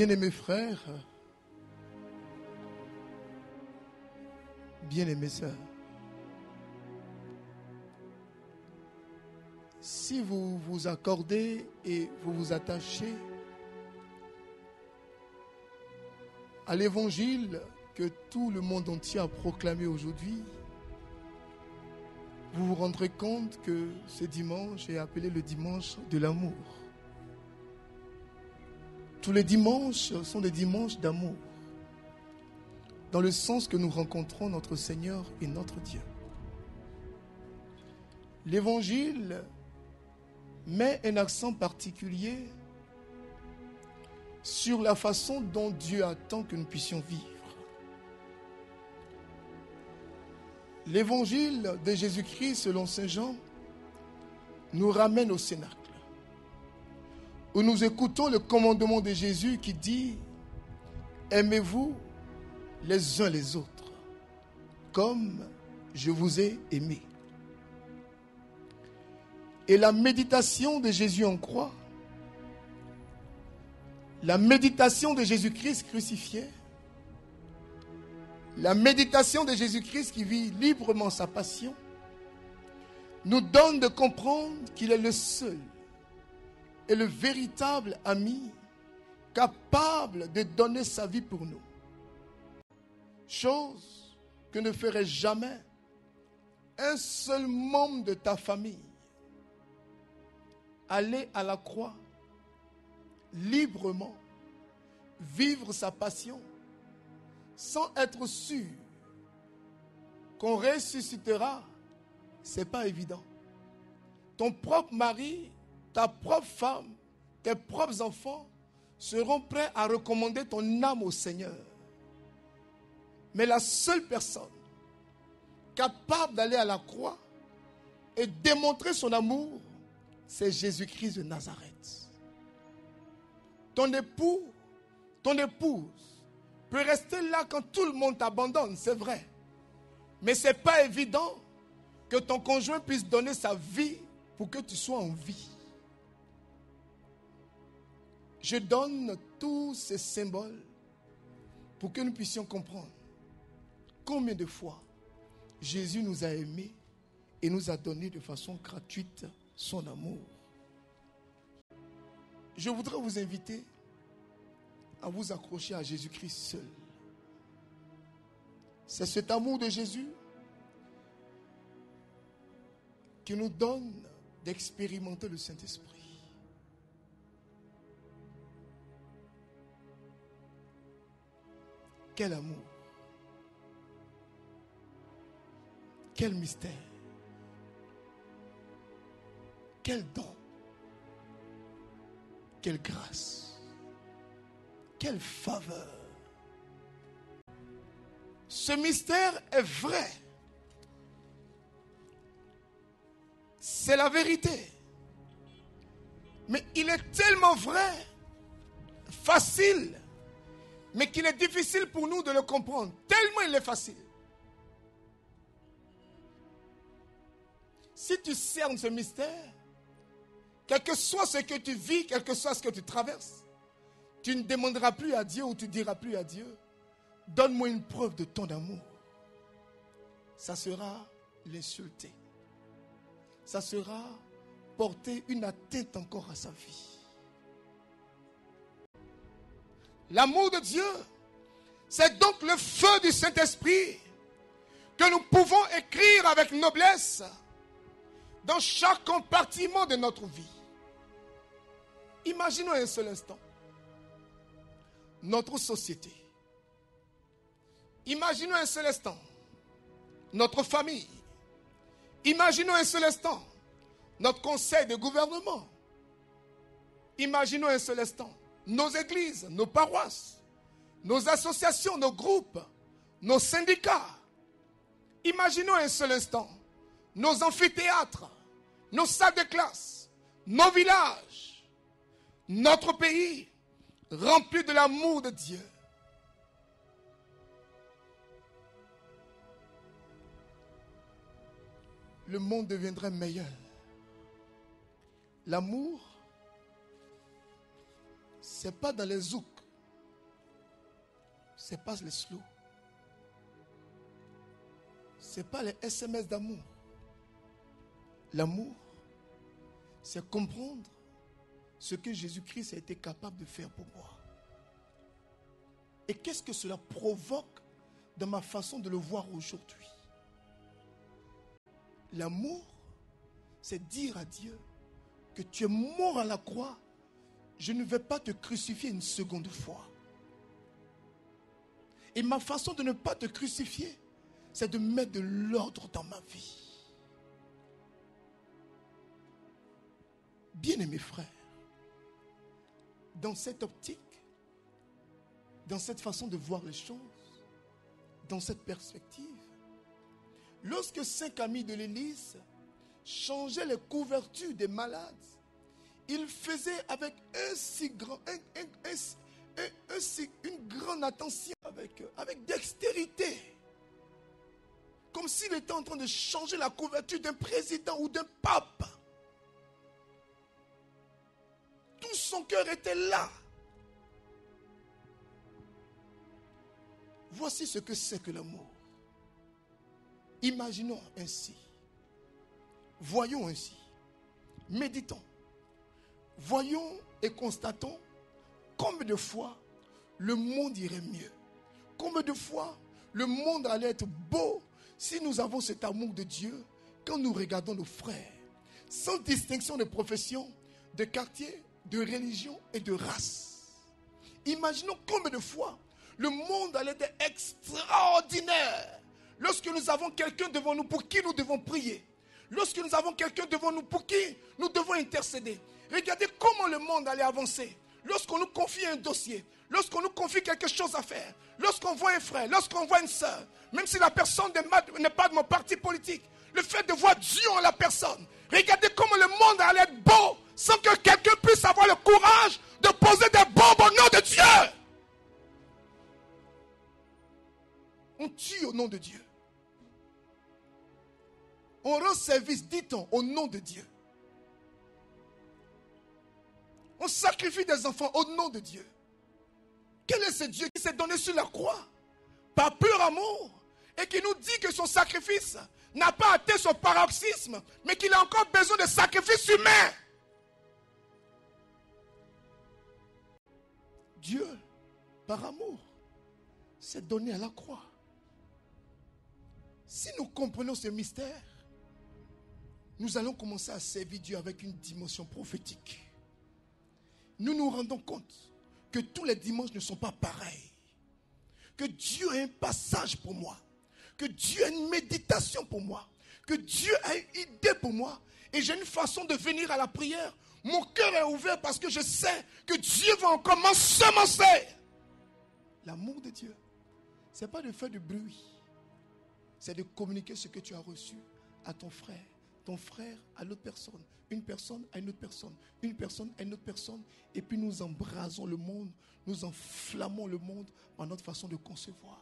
Bien-aimés frères, bien-aimées sœurs, si vous vous accordez et vous vous attachez à l'évangile que tout le monde entier a proclamé aujourd'hui, vous vous rendrez compte que ce dimanche est appelé le dimanche de l'amour. Tous les dimanches sont des dimanches d'amour, dans le sens que nous rencontrons notre Seigneur et notre Dieu. L'évangile met un accent particulier sur la façon dont Dieu attend que nous puissions vivre. L'évangile de Jésus-Christ selon Saint Jean nous ramène au Cénacle, où nous écoutons le commandement de Jésus qui dit « Aimez-vous les uns les autres, comme je vous ai aimés. » Et la méditation de Jésus en croix, la méditation de Jésus-Christ crucifié, la méditation de Jésus-Christ qui vit librement sa passion, nous donne de comprendre qu'il est le seul et le véritable ami capable de donner sa vie pour nous. Chose que ne ferait jamais un seul membre de ta famille. Aller à la croix librement, vivre sa passion sans être sûr qu'on ressuscitera, c'est pas évident. Ton propre mari, ta propre femme, tes propres enfants seront prêts à recommander ton âme au Seigneur. Mais la seule personne capable d'aller à la croix et démontrer son amour, c'est Jésus-Christ de Nazareth. Ton époux, ton épouse peut rester là quand tout le monde t'abandonne, c'est vrai. Mais ce n'est pas évident que ton conjoint puisse donner sa vie pour que tu sois en vie. Je donne tous ces symboles pour que nous puissions comprendre combien de fois Jésus nous a aimés et nous a donné de façon gratuite son amour. Je voudrais vous inviter à vous accrocher à Jésus-Christ seul. C'est cet amour de Jésus qui nous donne d'expérimenter le Saint-Esprit. Quel amour! Quel mystère! Quel don! Quelle grâce! Quelle faveur! Ce mystère est vrai. C'est la vérité. Mais il est tellement vrai, facile, mais qu'il est difficile pour nous de le comprendre. Tellement il est facile. Si tu cernes ce mystère, quel que soit ce que tu vis, quel que soit ce que tu traverses, tu ne demanderas plus à Dieu ou tu ne diras plus à Dieu, donne-moi une preuve de ton amour. Ça sera l'insulter. Ça sera porter une atteinte encore à sa vie. L'amour de Dieu, c'est donc le feu du Saint-Esprit que nous pouvons écrire avec noblesse dans chaque compartiment de notre vie. Imaginons un seul instant notre société. Imaginons un seul instant notre famille. Imaginons un seul instant notre conseil de gouvernement. Imaginons un seul instant nos églises, nos paroisses, nos associations, nos groupes, nos syndicats. Imaginons un seul instant nos amphithéâtres, nos salles de classe, nos villages, notre pays rempli de l'amour de Dieu. Le monde deviendrait meilleur. L'amour, c'est pas dans les zouks, Ce n'est pas les slow. Ce n'est pas les SMS d'amour. L'amour, c'est comprendre ce que Jésus-Christ a été capable de faire pour moi. Et qu'est-ce que cela provoque dans ma façon de le voir aujourd'hui? L'amour, c'est dire à Dieu que tu es mort à la croix. Je ne vais pas te crucifier une seconde fois. Et ma façon de ne pas te crucifier, c'est de mettre de l'ordre dans ma vie. Bien-aimés frères, dans cette optique, dans cette façon de voir les choses, dans cette perspective, lorsque 5 amis de l'Église changeaient les couvertures des malades, ils faisaient avec une grande attention, avec dextérité, comme s'il était en train de changer la couverture d'un président ou d'un pape. Tout son cœur était là. Voici ce que c'est que l'amour. Imaginons ainsi. Voyons ainsi. Méditons. Voyons et constatons combien de fois le monde irait mieux. Combien de fois le monde allait être beau si nous avons cet amour de Dieu quand nous regardons nos frères, sans distinction de profession, de quartier, de religion et de race. Imaginons combien de fois le monde allait être extraordinaire lorsque nous avons quelqu'un devant nous pour qui nous devons prier. Lorsque nous avons quelqu'un devant nous pour qui nous devons intercéder. Regardez comment le monde allait avancer. Lorsqu'on nous confie un dossier, lorsqu'on nous confie quelque chose à faire, lorsqu'on voit un frère, lorsqu'on voit une soeur, même si la personne n'est pas de mon parti politique, le fait de voir Dieu en la personne, regardez comment le monde allait être beau sans que quelqu'un puisse avoir le courage de poser des bombes au nom de Dieu. On tue au nom de Dieu. On rend service, dit-on, au nom de Dieu. On sacrifie des enfants au nom de Dieu. Quel est ce Dieu qui s'est donné sur la croix par pur amour et qui nous dit que son sacrifice n'a pas atteint son paroxysme, mais qu'il a encore besoin de sacrifices humains? Dieu, par amour, s'est donné à la croix. Si nous comprenons ce mystère, nous allons commencer à servir Dieu avec une dimension prophétique. Nous nous rendons compte que tous les dimanches ne sont pas pareils. Que Dieu a un passage pour moi. Que Dieu a une méditation pour moi. Que Dieu a une idée pour moi. Et j'ai une façon de venir à la prière. Mon cœur est ouvert parce que je sais que Dieu va encore m'ensemencer. L'amour de Dieu, ce n'est pas de faire du bruit. C'est de communiquer ce que tu as reçu à ton frère. Ton frère à l'autre personne, une personne à une autre personne, une personne à une autre personne, et puis nous embrasons le monde, nous enflammons le monde par notre façon de concevoir.